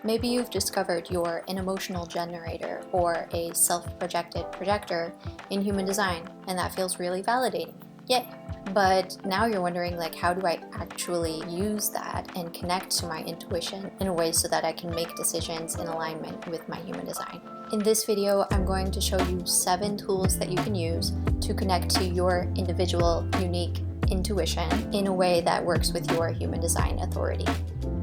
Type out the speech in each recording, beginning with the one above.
Maybe you've discovered you're an emotional generator or a self-projected projector in human design, and that feels really validating. Yay! But now you're wondering, like, how do I actually use that and connect to my intuition in a way so that I can make decisions in alignment with my human design? In this video, I'm going to show you 7 tools that you can use to connect to your individual, unique intuition in a way that works with your human design authority.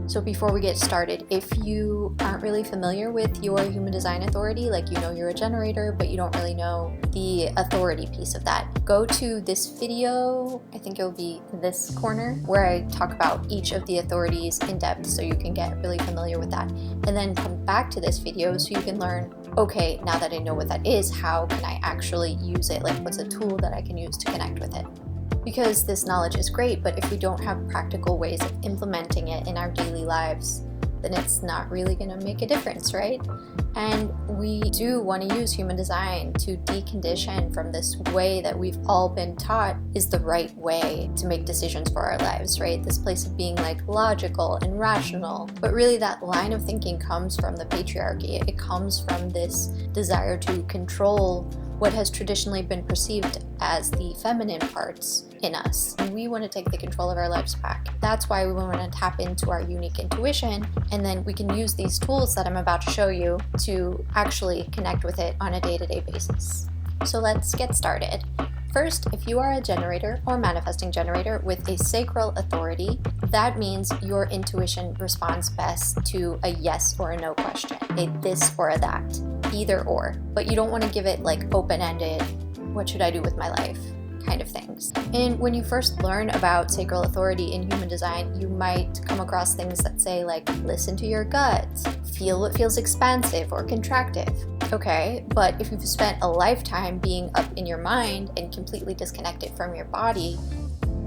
So before we get started, if you aren't really familiar with your human design authority, like you know you're a generator, but you don't really know the authority piece of that, go to this video, I think it'll be this corner, where I talk about each of the authorities in depth so you can get really familiar with that. And then come back to this video so you can learn, okay, now that I know what that is, how can I actually use it? Like, what's a tool that I can use to connect with it? Because this knowledge is great, but if we don't have practical ways of implementing it in our daily lives, then it's not really going to make a difference, right? And we do want to use human design to decondition from this way that we've all been taught is the right way to make decisions for our lives, right? This place of being like logical and rational. But really that line of thinking comes from the patriarchy. It comes from this desire to control what has traditionally been perceived as the feminine parts in us. And we want to take the control of our lives back. That's why we want to tap into our unique intuition, and then we can use these tools that I'm about to show you to actually connect with it on a day-to-day basis. So let's get started. First, if you are a generator or manifesting generator with a sacral authority, that means your intuition responds best to a yes or a no question, a this or a that, either or. But you don't want to give it like open-ended, what should I do with my life kind of things. And when you first learn about sacral authority in human design, you might come across things that say like, listen to your gut, feel what feels expansive or contractive. Okay, but if you've spent a lifetime being up in your mind and completely disconnected from your body,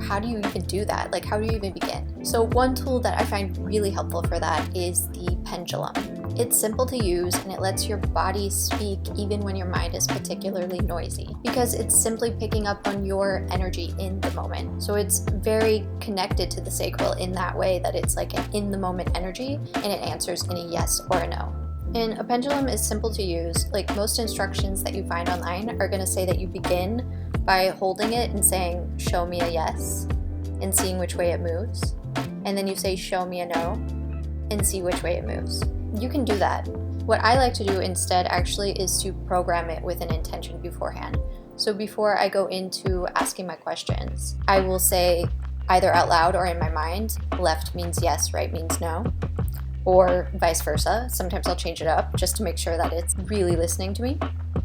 how do you even do that? Like, how do you even begin? So one tool that I find really helpful for that is the pendulum. It's simple to use and it lets your body speak even when your mind is particularly noisy, because it's simply picking up on your energy in the moment. So it's very connected to the sacral in that way that it's like an in the moment energy and it answers in a yes or a no. And a pendulum is simple to use. Like most instructions that you find online are going to say that you begin by holding it and saying, show me a yes, and seeing which way it moves. And then you say, show me a no, and see which way it moves. You can do that. What I like to do instead actually is to program it with an intention beforehand. So before I go into asking my questions, I will say either out loud or in my mind, left means yes, right means no, or vice versa. Sometimes I'll change it up just to make sure that it's really listening to me.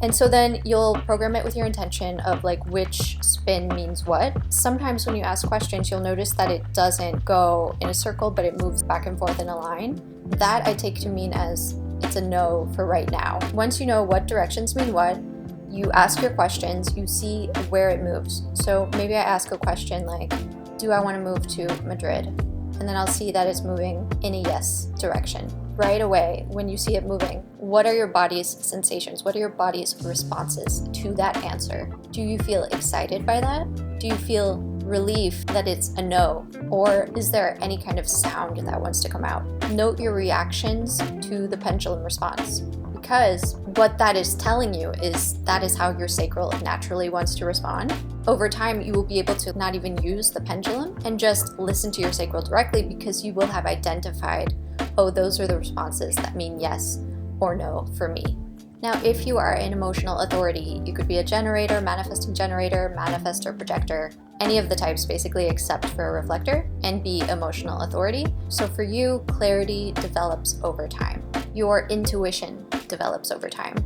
And so then you'll program it with your intention of like which spin means what. Sometimes when you ask questions, you'll notice that it doesn't go in a circle, but it moves back and forth in a line. That I take to mean as it's a no for right now. Once you know what directions mean what, you ask your questions, you see where it moves. So maybe I ask a question like, do I want to move to Madrid? And then I'll see that it's moving in a yes direction. Right away, when you see it moving, what are your body's sensations? What are your body's responses to that answer? Do you feel excited by that? Do you feel relief that it's a no? Or is there any kind of sound that wants to come out? Note your reactions to the pendulum response, because what that is telling you is that is how your sacral naturally wants to respond. Over time, you will be able to not even use the pendulum and just listen to your sacral directly, because you will have identified, oh, those are the responses that mean yes or no for me. Now, if you are an emotional authority, you could be a generator, manifestor, projector, any of the types basically except for a reflector, and be emotional authority. So for you, clarity develops over time. Your intuition develops over time.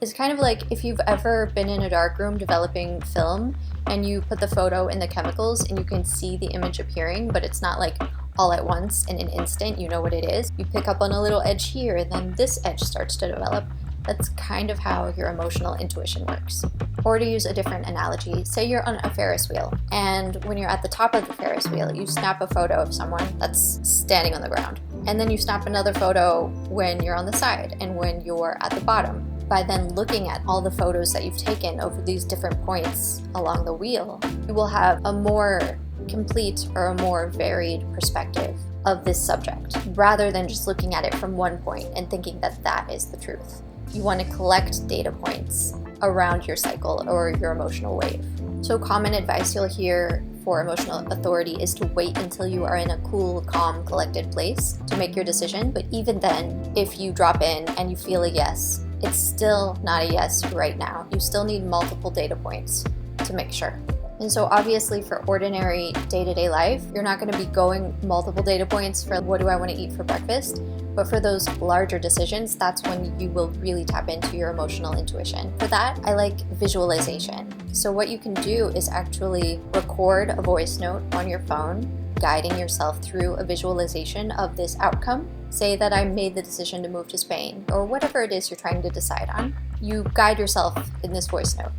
It's kind of like if you've ever been in a dark room developing film and you put the photo in the chemicals and you can see the image appearing, but it's not like all at once in an instant, you know what it is. You pick up on a little edge here and then this edge starts to develop. That's kind of how your emotional intuition works. Or to use a different analogy, say you're on a Ferris wheel, and when you're at the top of the Ferris wheel, you snap a photo of someone that's standing on the ground. And then you snap another photo when you're on the side and when you're at the bottom. By then looking at all the photos that you've taken over these different points along the wheel, you will have a more complete or a more varied perspective of this subject, rather than just looking at it from one point and thinking that that is the truth. You want to collect data points around your cycle or your emotional wave. So common advice you'll hear for emotional authority is to wait until you are in a cool, calm, collected place to make your decision. But even then, if you drop in and you feel a yes, it's still not a yes right now. You still need multiple data points to make sure. And so obviously for ordinary day-to-day life, you're not going to be going multiple data points for what do I want to eat for breakfast. But for those larger decisions, that's when you will really tap into your emotional intuition. For that, I like visualization. So what you can do is actually record a voice note on your phone, guiding yourself through a visualization of this outcome. Say that I made the decision to move to Spain, or whatever it is you're trying to decide on. You guide yourself in this voice note,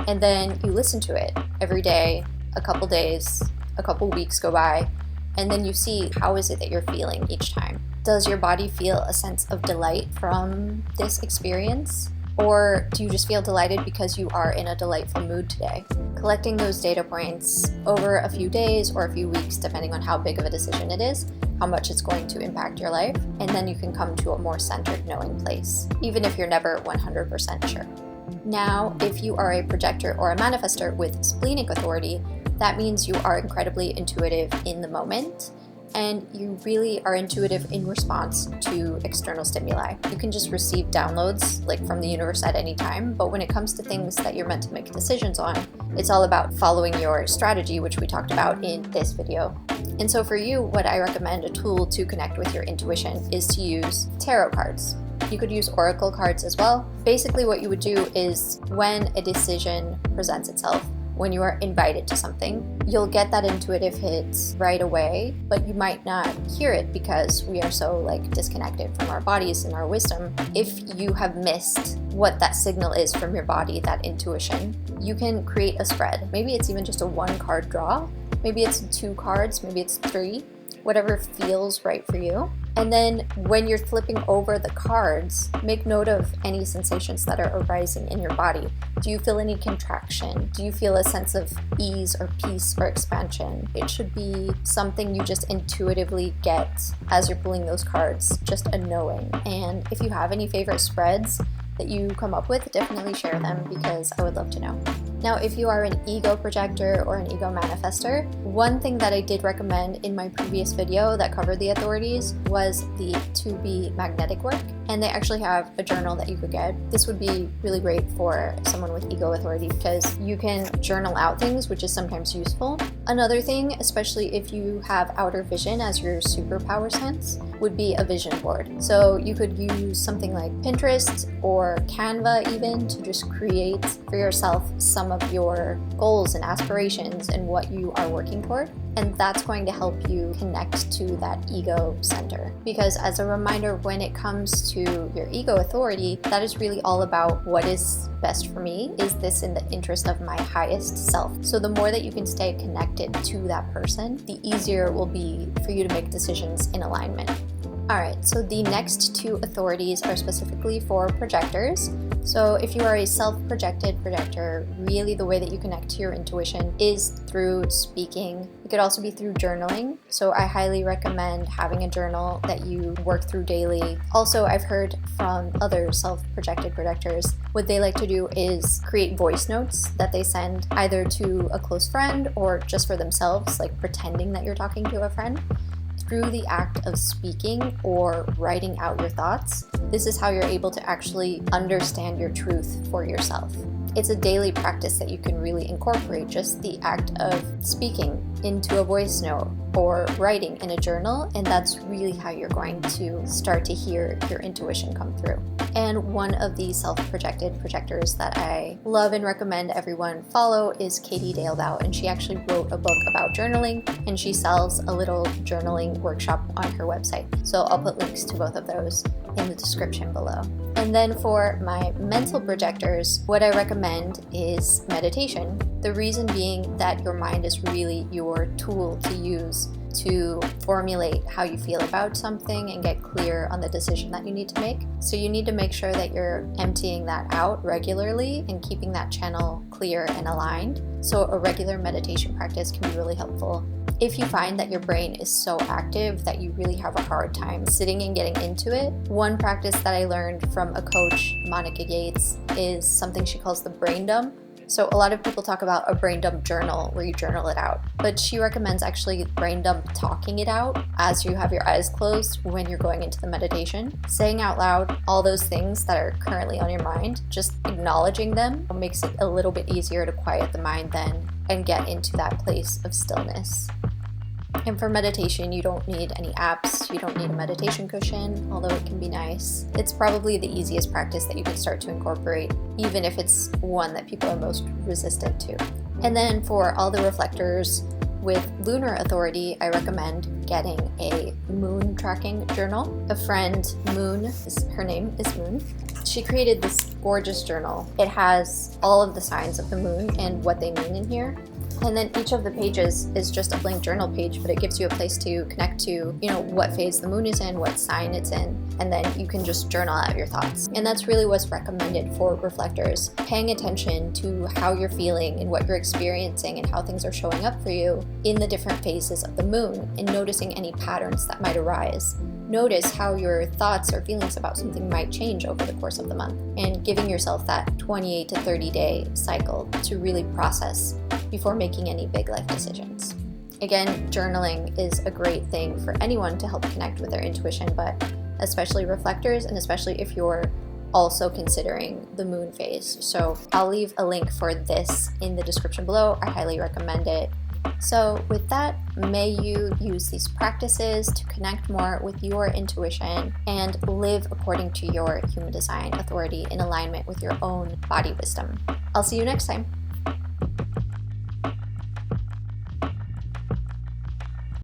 and then you listen to it every day, a couple days, a couple weeks go by, and then you see how is it that you're feeling each time. Does your body feel a sense of delight from this experience? Or do you just feel delighted because you are in a delightful mood today? Collecting those data points over a few days or a few weeks, depending on how big of a decision it is, how much it's going to impact your life, and then you can come to a more centered knowing place, even if you're never 100% sure. Now, if you are a projector or a manifestor with splenic authority, that means you are incredibly intuitive in the moment, and you really are intuitive in response to external stimuli. You can just receive downloads like from the universe at any time, but when it comes to things that you're meant to make decisions on, it's all about following your strategy, which we talked about in this video. And so for you, what I recommend, a tool to connect with your intuition, is to use tarot cards. You could use oracle cards as well. Basically what you would do is when a decision presents itself, when you are invited to something, you'll get that intuitive hit right away, but you might not hear it because we are so disconnected from our bodies and our wisdom. If you have missed what that signal is from your body, that intuition, you can create a spread. Maybe it's even just a 1-card draw. Maybe it's 2 cards, maybe it's 3, whatever feels right for you. And then when you're flipping over the cards, make note of any sensations that are arising in your body. Do you feel any contraction? Do you feel a sense of ease or peace or expansion? It should be something you just intuitively get as you're pulling those cards, just a knowing. And if you have any favorite spreads that you come up with, definitely share them because I would love to know. Now, if you are an ego projector or an ego manifestor, one thing that I did recommend in my previous video that covered the authorities was the 2B magnetic work. And they actually have a journal that you could get. This would be really great for someone with ego authority because you can journal out things, which is sometimes useful. Another thing, especially if you have outer vision as your superpower sense, would be a vision board. So you could use something like Pinterest or Canva even to just create for yourself some of your goals and aspirations and what you are working toward. And that's going to help you connect to that ego center. Because as a reminder, when it comes to your ego authority, that is really all about what is best for me. Is this in the interest of my highest self? So the more that you can stay connected to that person, the easier it will be for you to make decisions in alignment. Alright, so the next 2 authorities are specifically for projectors. So if you are a self-projected projector, really the way that you connect to your intuition is through speaking. It could also be through journaling. So I highly recommend having a journal that you work through daily. Also, I've heard from other self-projected projectors, what they like to do is create voice notes that they send either to a close friend or just for themselves, like pretending that you're talking to a friend. Through the act of speaking or writing out your thoughts, this is how you're able to actually understand your truth for yourself. It's a daily practice that you can really incorporate, just the act of speaking into a voice note or writing in a journal, and that's really how you're going to start to hear your intuition come through. And one of the self-projected projectors that I love and recommend everyone follow is Katie Dalebout, and she actually wrote a book about journaling, and she sells a little journaling workshop on her website. So I'll put links to both of those in the description below. And then for my mental projectors, what I recommend is meditation. The reason being that your mind is really your tool to use to formulate how you feel about something and get clear on the decision that you need to make. So you need to make sure that you're emptying that out regularly and keeping that channel clear and aligned. So a regular meditation practice can be really helpful. If you find that your brain is so active that you really have a hard time sitting and getting into it, one practice that I learned from a coach, Monica Yates, is something she calls the brain dump. So a lot of people talk about a brain dump journal where you journal it out, but she recommends actually brain dump talking it out as you have your eyes closed when you're going into the meditation. Saying out loud all those things that are currently on your mind, just acknowledging them makes it a little bit easier to quiet the mind then and get into that place of stillness. And for meditation, you don't need any apps, you don't need a meditation cushion, although it can be nice. It's probably the easiest practice that you can start to incorporate, even if it's one that people are most resistant to. And then for all the reflectors with lunar authority, I recommend getting a moon tracking journal. A friend, Moon, her name is Moon, she created this gorgeous journal. It has all of the signs of the moon and what they mean in here. And then each of the pages is just a blank journal page, but it gives you a place to connect to, what phase the moon is in, what sign it's in, and then you can just journal out your thoughts. And that's really what's recommended for reflectors. Paying attention to how you're feeling and what you're experiencing and how things are showing up for you in the different phases of the moon and noticing any patterns that might arise. Notice how your thoughts or feelings about something might change over the course of the month and giving yourself that 28 to 30 day cycle to really process before making any big life decisions. Again, journaling is a great thing for anyone to help connect with their intuition, but especially reflectors, and especially if you're also considering the moon phase. So I'll leave a link for this in the description below. I highly recommend it. So with that, may you use these practices to connect more with your intuition and live according to your human design authority in alignment with your own body wisdom. I'll see you next time.